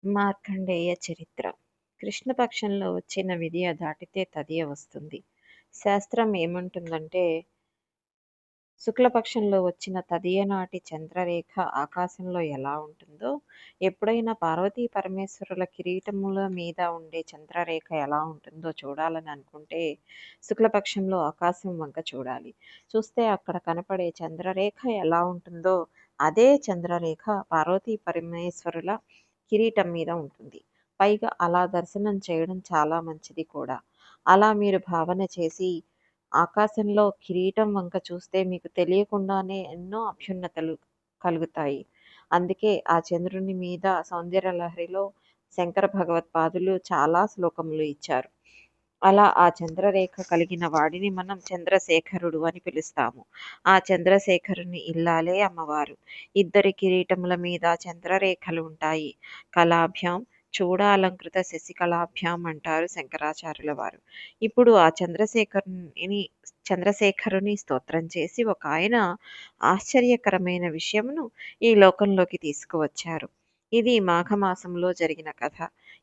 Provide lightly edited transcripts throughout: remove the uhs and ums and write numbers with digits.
మార్కండేయ చరిత్ర. కృష్ణపక్షంలో వచ్చిన విదియ దాటితే తదియ వస్తుంది. శాస్త్రం ఏమంటుందంటే, శుక్లపక్షంలో వచ్చిన తదియ నాటి చంద్రరేఖ ఆకాశంలో ఎలా ఉంటుందో, ఎప్పుడైనా పార్వతీ పరమేశ్వరుల కిరీటముల మీద ఉండే చంద్రరేఖ ఎలా ఉంటుందో చూడాలని అనుకుంటే, శుక్లపక్షంలో ఆకాశం వంక చూడాలి. చూస్తే అక్కడ కనపడే చంద్రరేఖ ఎలా ఉంటుందో, అదే చంద్రరేఖ పార్వతీ పరమేశ్వరుల కిరీటం మీద ఉంటుంది. పైగా అలా దర్శనం చేయడం చాలా మంచిది కూడా. అలా మీరు భావన చేసి ఆకాశంలో కిరీటం వంక చూస్తే మీకు తెలియకుండానే ఎన్నో అభ్యున్నతలు కలుగుతాయి. అందుకే ఆ చంద్రుని మీద సౌందర్యలహరిలో శంకర భగవత్పాదులు చాలా శ్లోకములు ఇచ్చారు. అలా ఆ చంద్రరేఖ కలిగిన వాడిని మనం చంద్రశేఖరుడు అని పిలుస్తాము. ఆ చంద్రశేఖరుని ఇల్లాలే అమ్మవారు. ఇద్దరి కిరీటముల మీద చంద్రరేఖలు ఉంటాయి. కళాభ్యాం చూడాలంకృత శశికళాభ్యాం అంటారు శంకరాచార్యుల వారు. ఇప్పుడు ఆ చంద్రశేఖరుని స్తోత్రం చేసి ఒక ఆయన ఆశ్చర్యకరమైన విషయమును ఈ లోకంలోకి తీసుకువచ్చారు. ఇది మాఘమాసంలో జరిగిన కథ.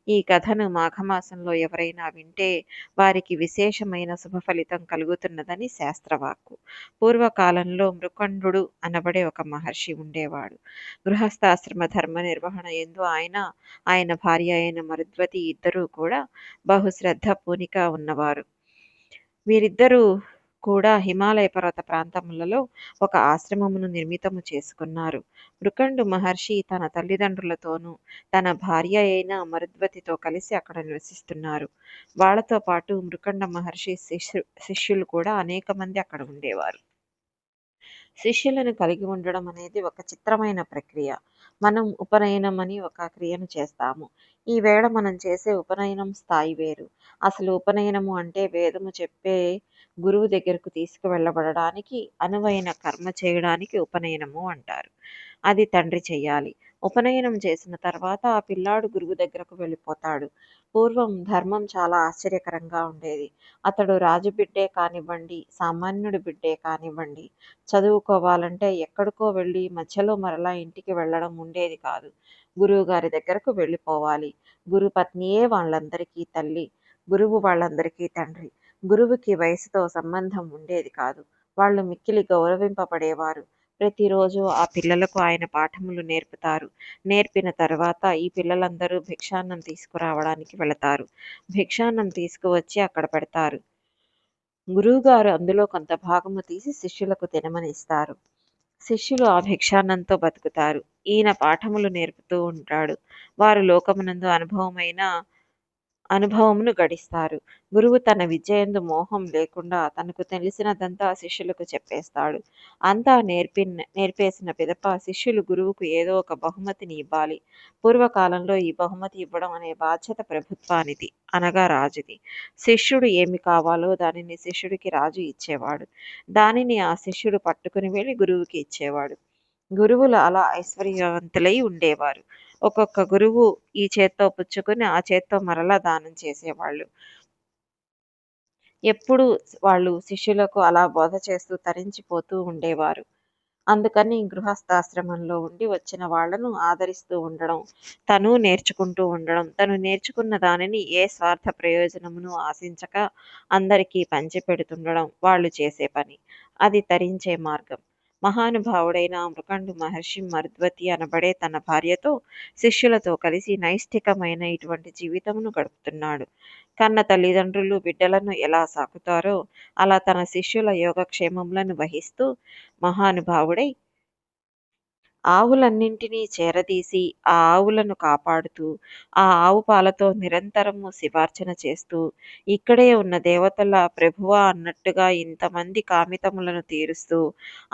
ఈ కథను మాఘమాసంలో ఎవరైనా వింటే వారికి విశేషమైన శుభ ఫలితం కలుగుతున్నదని శాస్త్రవాక్కు. పూర్వకాలంలో మృకండు అనబడే ఒక మహర్షి ఉండేవాడు. గృహస్థాశ్రమ ధర్మ నిర్వహణ యందు ఆయన భార్య అయిన మరుద్వతి ఇద్దరూ కూడా బహుశ్రద్ధ పూనిక ఉన్నవారు. వీరిద్దరూ కూడా హిమాలయ పర్వత ప్రాంతములలో ఒక ఆశ్రమమును నిర్మితము చేసుకున్నారు. మృకండు మహర్షి తన తల్లిదండ్రులతోనూ తన భార్య అయిన మరుద్వతితో కలిసి అక్కడ నివసిస్తున్నారు. వాళ్లతో పాటు మృకండ మహర్షి శిష్యులు కూడా అనేక మంది అక్కడ ఉండేవారు. శిష్యులను కలిగి ఉండడం అనేది ఒక చిత్రమైన ప్రక్రియ. మనం ఉపనయనం అని ఒక క్రియను చేస్తాము. ఈ వేళ మనం చేసే ఉపనయనం స్థాయి వేరు. అసలు ఉపనయనము అంటే వేదము చెప్పే గురువు దగ్గరకు తీసుకువెళ్ళబడడానికి అనువైన కర్మ చేయడానికి ఉపనయనము అంటారు. అది తండ్రి చెయ్యాలి. ఉపనయనం చేసిన తర్వాత ఆ పిల్లాడు గురువు దగ్గరకు వెళ్ళిపోతాడు. పూర్వం ధర్మం చాలా ఆశ్చర్యకరంగా ఉండేది. అతడు రాజు బిడ్డే కానివ్వండి, సామాన్యుడి బిడ్డే కానివ్వండి, చదువుకోవాలంటే ఎక్కడికో వెళ్ళి మధ్యలో మరలా ఇంటికి వెళ్ళడం ఉండేది కాదు. గురువు గారి దగ్గరకు వెళ్ళిపోవాలి. గురుపత్నియే వాళ్ళందరికీ తల్లి, గురువు వాళ్ళందరికీ తండ్రి. గురువుకి వయసుతో సంబంధం ఉండేది కాదు. వాళ్ళు మిక్కిలి గౌరవింపబడేవారు. ప్రతిరోజు ఆ పిల్లలకు ఆయన పాఠములు నేర్పుతారు. నేర్పిన తర్వాత ఈ పిల్లలందరూ భిక్షాన్నం తీసుకురావడానికి వెళతారు. భిక్షాన్నం తీసుకువచ్చి అక్కడ పెడతారు. గురువుగారు అందులో కొంత భాగము తీసి శిష్యులకు తినమని ఇస్తారు. శిష్యులు ఆ భిక్షాన్నంతో బతుకుతారు. ఈయన పాఠములు నేర్పుతూ ఉంటాడు. వారు లోకమునందు అనుభవమును గడిస్తారు. గురువు తన విద్యయందు మోహం లేకుండా తనకు తెలిసినదంతా శిష్యులకు చెప్పేస్తాడు. అంతా నేర్పేసిన పిదప శిష్యులు గురువుకు ఏదో ఒక బహుమతిని ఇవ్వాలి. పూర్వకాలంలో ఈ బహుమతి ఇవ్వడం అనే బాధ్యత ప్రభుత్వానిది, అనగా రాజుది. శిష్యుడు ఏమి కావాలో దానిని శిష్యుడికి రాజు ఇచ్చేవాడు. దానిని ఆ శిష్యుడు పట్టుకుని వెళ్ళి గురువుకి ఇచ్చేవాడు. గురువులు అలా ఐశ్వర్యవంతులై ఉండేవారు. ఒక్కొక్క గురువు ఈ చేత్తో పుచ్చుకుని ఆ చేత్తో మరలా దానం చేసేవాళ్ళు. ఎప్పుడు వాళ్ళు శిష్యులకు అలా బోధ చేస్తూ తరించిపోతూ ఉండేవారు. అందుకని గృహస్థాశ్రమంలో ఉండి వచ్చిన వాళ్లను ఆదరిస్తూ ఉండడం, తను నేర్చుకుంటూ ఉండడం, తను నేర్చుకున్న దానిని ఏ స్వార్థ ప్రయోజనమును ఆశించక అందరికీ పంచిపెడుతుండడం వాళ్ళు చేసే పని. అది తరించే మార్గం. మహానుభావుడైన మృకండు మహర్షి మరుద్వతి అనబడే తన భార్యతో శిష్యులతో కలిసి నైష్ఠికమైన ఇటువంటి జీవితమును గడుపుతున్నాడు. కన్న తల్లిదండ్రులు బిడ్డలను ఎలా సాకుతారో అలా తన శిష్యుల యోగక్షేమములను వహిస్తూ మహానుభావుడై ఆవులన్నింటినీ చేరదీసి ఆ ఆవులను కాపాడుతూ ఆ ఆవు పాలతో నిరంతరము శివార్చన చేస్తూ ఇక్కడే ఉన్న దేవతల ప్రభువా అన్నట్టుగా ఇంతమంది కామితములను తీరుస్తూ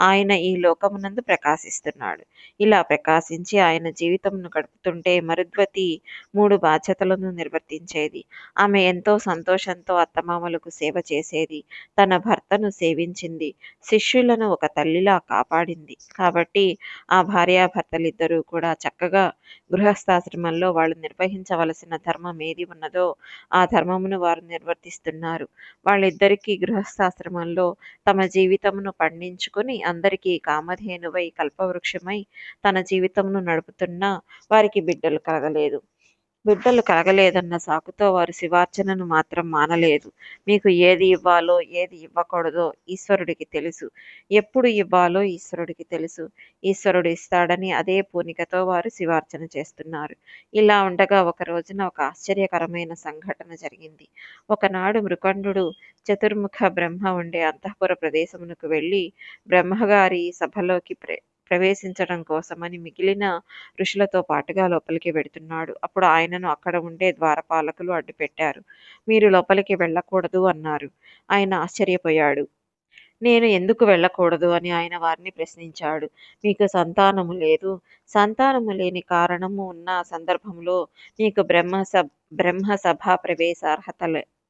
ఆయన ఈ లోకమునందు ప్రకాశిస్తున్నాడు. ఇలా ప్రకాశించి ఆయన జీవితమును గడుపుతుంటే మరుద్వతి 3 బాధ్యతలను నిర్వర్తించేది. ఆమె ఎంతో సంతోషంతో అత్తమామలకు సేవ చేసేది. తన భర్తను సేవించింది. శిష్యులను ఒక తల్లిలా కాపాడింది. కాబట్టి ఆ భార్యాభర్తలిద్దరూ కూడా చక్కగా గృహస్థాశ్రమంలో వాళ్ళు నిర్వహించవలసిన ధర్మం ఏది ఉన్నదో ఆ ధర్మమును వారు నిర్వర్తిస్తున్నారు. వాళ్ళిద్దరికీ గృహస్థాశ్రమంలో తమ జీవితమును పండించుకుని అందరికీ కామధేనువై కల్పవృక్షమై తన జీవితమును నడుపుతున్నా వారికి బిడ్డలు కలగలేదు. బిడ్డలు కలగలేదన్న సాకుతో వారు శివార్చనను మాత్రం మానలేదు. మీకు ఏది ఇవ్వాలో, ఏది ఇవ్వకూడదో ఈశ్వరుడికి తెలుసు. ఎప్పుడు ఇవ్వాలో ఈశ్వరుడికి తెలుసు. ఈశ్వరుడు ఇస్తాడని అదే పూనికతో వారు శివార్చన చేస్తున్నారు. ఇలా ఉండగా ఒక రోజున ఒక ఆశ్చర్యకరమైన సంఘటన జరిగింది. ఒకనాడు మృకండు చతుర్ముఖ బ్రహ్మ ఉండే అంతఃపుర ప్రదేశమునకు వెళ్ళి బ్రహ్మగారి సభలోకి ప్రవేశించడం కోసమని మిగిలిన ఋషులతో పాటుగా లోపలికి వెడుతున్నాడు. అప్పుడు ఆయనను అక్కడ ఉండే ద్వారపాలకులు అడ్డుపెట్టారు. మీరు లోపలికి వెళ్ళకూడదు అన్నారు. ఆయన ఆశ్చర్యపోయాడు. నేను ఎందుకు వెళ్ళకూడదు అని ఆయన వారిని ప్రశ్నించాడు. మీకు సంతానము లేదు. సంతానము లేని కారణము ఉన్న సందర్భంలో మీకు బ్రహ్మసభా ప్రవేశార్హత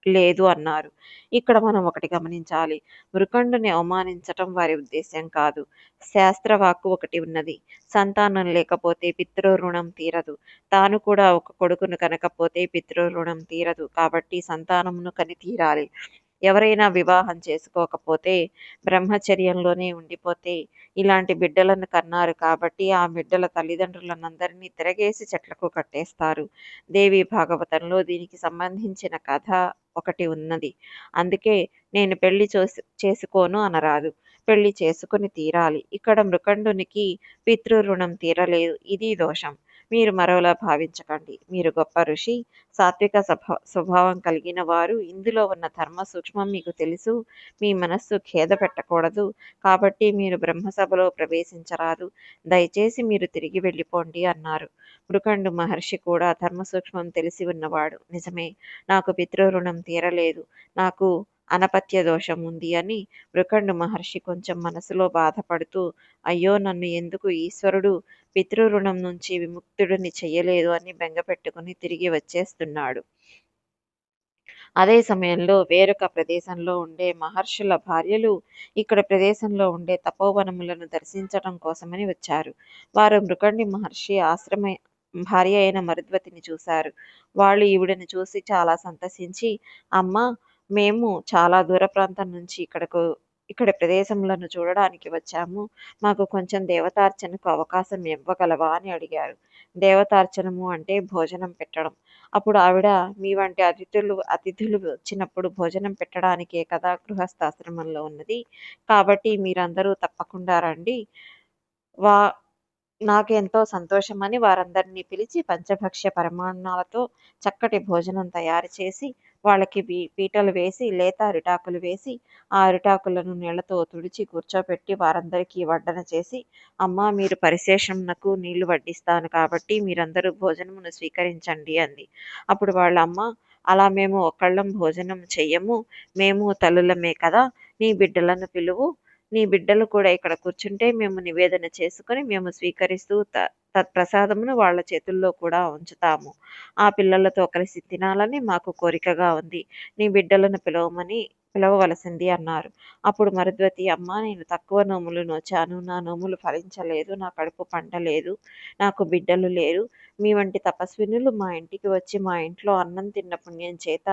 లేదు అన్నారు. ఇక్కడ మనం ఒకటి గమనించాలి. మృకండుని అవమానించటం వారి ఉద్దేశ్యం కాదు. శాస్త్రవాక్కు ఒకటి ఉన్నది. సంతానం లేకపోతే పితృరుణం తీరదు. తాను కూడా ఒక కొడుకును కనకపోతే పితృరుణం తీరదు. కాబట్టి సంతానమును కని తీరాలి. ఎవరైనా వివాహం చేసుకోకపోతే బ్రహ్మచర్యంలోనే ఉండిపోతే ఇలాంటి బిడ్డలను కన్నారు కాబట్టి ఆ బిడ్డల తల్లిదండ్రులనందరినీ తిరగేసి చెట్లకు కట్టేస్తారు. దేవి భాగవతంలో దీనికి సంబంధించిన కథ ఒకటి ఉన్నది. అందుకే నేను పెళ్లి చేసుకోను అనరాదు. పెళ్లి చేసుకుని తీరాలి. ఇక్కడ మృకండునికి పితృరుణం తీరలేదు. ఇది దోషం. మీరు మరోలా భావించకండి. మీరు గొప్ప ఋషి, సాత్విక స్వభావం కలిగిన వారు. ఇందులో ఉన్న ధర్మ సూక్ష్మం మీకు తెలుసు. మీ మనస్సు ఖేద పెట్టకూడదు. కాబట్టి మీరు బ్రహ్మసభలో ప్రవేశించరాదు. దయచేసి మీరు తిరిగి వెళ్ళిపోండి అన్నారు. మృకండు మహర్షి కూడా ధర్మ సూక్ష్మం తెలిసి ఉన్నవాడు. నిజమే, నాకు పితృరుణం తీరలేదు. నాకు అనపత్య దోషం ఉంది అని మృకండు మహర్షి కొంచెం మనసులో బాధపడుతూ, అయ్యో, నన్ను ఎందుకు ఈశ్వరుడు పితృరుణం నుంచి విముక్తుడిని చెయ్యలేదు అని బెంగపెట్టుకుని తిరిగి వచ్చేస్తున్నాడు. అదే సమయంలో వేరొక ప్రదేశంలో ఉండే మహర్షుల భార్యలు ఇక్కడ ప్రదేశంలో ఉండే తపోవనములను దర్శించటం కోసమని వచ్చారు. వారు మృకండి మహర్షి ఆశ్రమ భార్య అయిన మరుద్వతిని చూశారు. వాళ్ళు ఈవిడని చూసి చాలా సంతసించి, అమ్మా, మేము చాలా దూర ప్రాంతం నుంచి ఇక్కడి ప్రదేశములను చూడడానికి వచ్చాము. మాకు కొంచెం దేవతార్చనకు అవకాశం ఇవ్వగలవా అని అడిగారు. దేవతార్చనము అంటే భోజనం పెట్టడం. అప్పుడు ఆవిడ, మీ వంటి అతిథులు వచ్చినప్పుడు భోజనం పెట్టడానికే కదా గృహస్థాశ్రమంలో ఉన్నది. కాబట్టి మీరందరూ తప్పకుండా రండి. వా నాకెంతో సంతోషమని వారందరినీ పిలిచి పంచభక్ష్య పరమాన్నాలతో చక్కటి భోజనం తయారు చేసి వాళ్ళకి పీటలు వేసి లేత అరిటాకులు వేసి ఆ అరిటాకులను నీళ్లతో తుడిచి కూర్చోపెట్టి వారందరికీ వడ్డన చేసి, అమ్మా, మీరు పరిశేషంనకు నీళ్లు వడ్డిస్తాను కాబట్టి మీరందరూ భోజనమును స్వీకరించండి అంది. అప్పుడు వాళ్ళ అమ్మ, అలా మేము ఒక్కళ్ళం భోజనం చెయ్యము. మేము తల్లులమే కదా. నీ బిడ్డలను పిలువు. నీ బిడ్డలు కూడా ఇక్కడ కూర్చుంటే మేము నివేదన చేసుకుని మేము స్వీకరిస్తూ తత్ప్రసాదమును వాళ్ళ చేతుల్లో కూడా ఉంచుతాము. ఆ పిల్లలతో కలిసి తినాలని మాకు కోరికగా ఉంది. నీ బిడ్డలను పిలవవలసింది అన్నారు. అప్పుడు మరుద్వతి, అమ్మ, నేను తక్కువ నోములు నోచాను. నా నోములు ఫలించలేదు. నా కడుపు పండలేదు. నాకు బిడ్డలు లేరు. మీ వంటి తపస్వినులు మా ఇంటికి వచ్చి మా ఇంట్లో అన్నం తిన్న పుణ్యం చేత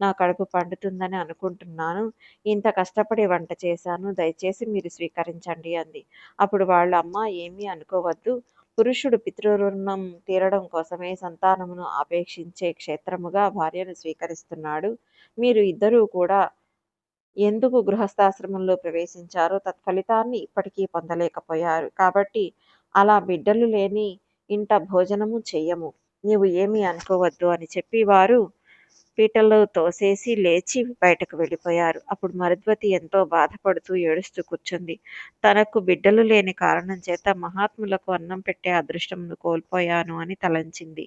నా కడుపు పండుతుందని అనుకుంటున్నాను. ఇంత కష్టపడి వంట చేశాను. దయచేసి మీరు స్వీకరించండి అంది. అప్పుడు వాళ్ళ అమ్మ, ఏమీ అనుకోవద్దు. పురుషుడు పితృరుణం తీరడం కోసమే సంతానమును ఆపేక్షించే క్షేత్రముగా భార్యను స్వీకరిస్తున్నాడు. మీరు ఇద్దరూ కూడా ఎందుకు గృహస్థాశ్రమంలో ప్రవేశించారో తత్ఫలితాన్ని ఇప్పటికీ పొందలేకపోయారు. కాబట్టి అలా బిడ్డలు లేని ఇంట భోజనము చెయ్యము. నీవు ఏమీ అనుకోవద్దు అని చెప్పి వారు పీటల్లో తోసేసి లేచి బయటకు వెళ్ళిపోయారు. అప్పుడు మరుద్వతి ఎంతో బాధపడుతూ ఏడుస్తూ కూర్చుంది. తనకు బిడ్డలు లేని కారణం చేత మహాత్ములకు అన్నం పెట్టే అదృష్టమును కోల్పోయాను అని తలంచింది.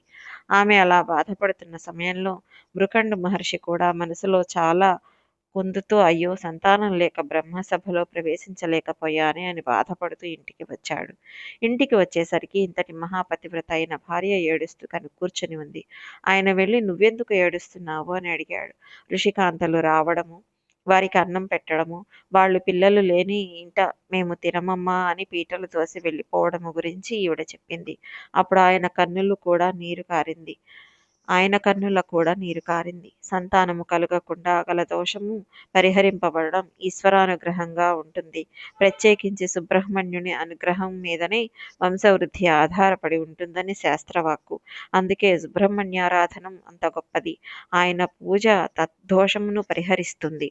ఆమె అలా బాధపడుతున్న సమయంలో మృకండు మహర్షి కూడా మనసులో చాలా పొందుతూ, అయ్యో, సంతానం లేక బ్రహ్మసభలో ప్రవేశించలేకపోయానే అని బాధపడుతూ ఇంటికి వచ్చాడు. ఇంటికి వచ్చేసరికి ఇంతటి మహాపతివ్రత అయిన భార్య ఏడుస్తూ కూర్చుని ఉంది. ఆయన వెళ్ళి, నువ్వెందుకు ఏడుస్తున్నావు అని అడిగాడు. ఋషికాంతలు రావడము, వారికి అన్నం పెట్టడము, వాళ్ళు పిల్లలు లేని ఇంట మేము తినమమ్మా అని పీటలు తోసి వెళ్ళిపోవడము గురించి ఈవిడ చెప్పింది. అప్పుడు ఆయన కన్నులు కూడా నీరు కారింది. ఆయన కన్నుల కూడా నీరు కారింది. సంతానము కలుగకుండా గల దోషము పరిహరింపబడడం ఈశ్వరానుగ్రహంగా ఉంటుంది. ప్రత్యేకించి సుబ్రహ్మణ్యుని అనుగ్రహం మీదనే వంశవృద్ధి ఆధారపడి ఉంటుందని శాస్త్రవాక్కు. అందుకే సుబ్రహ్మణ్యారాధనం అంత గొప్పది. ఆయన పూజ తద్దోషమును పరిహరిస్తుంది.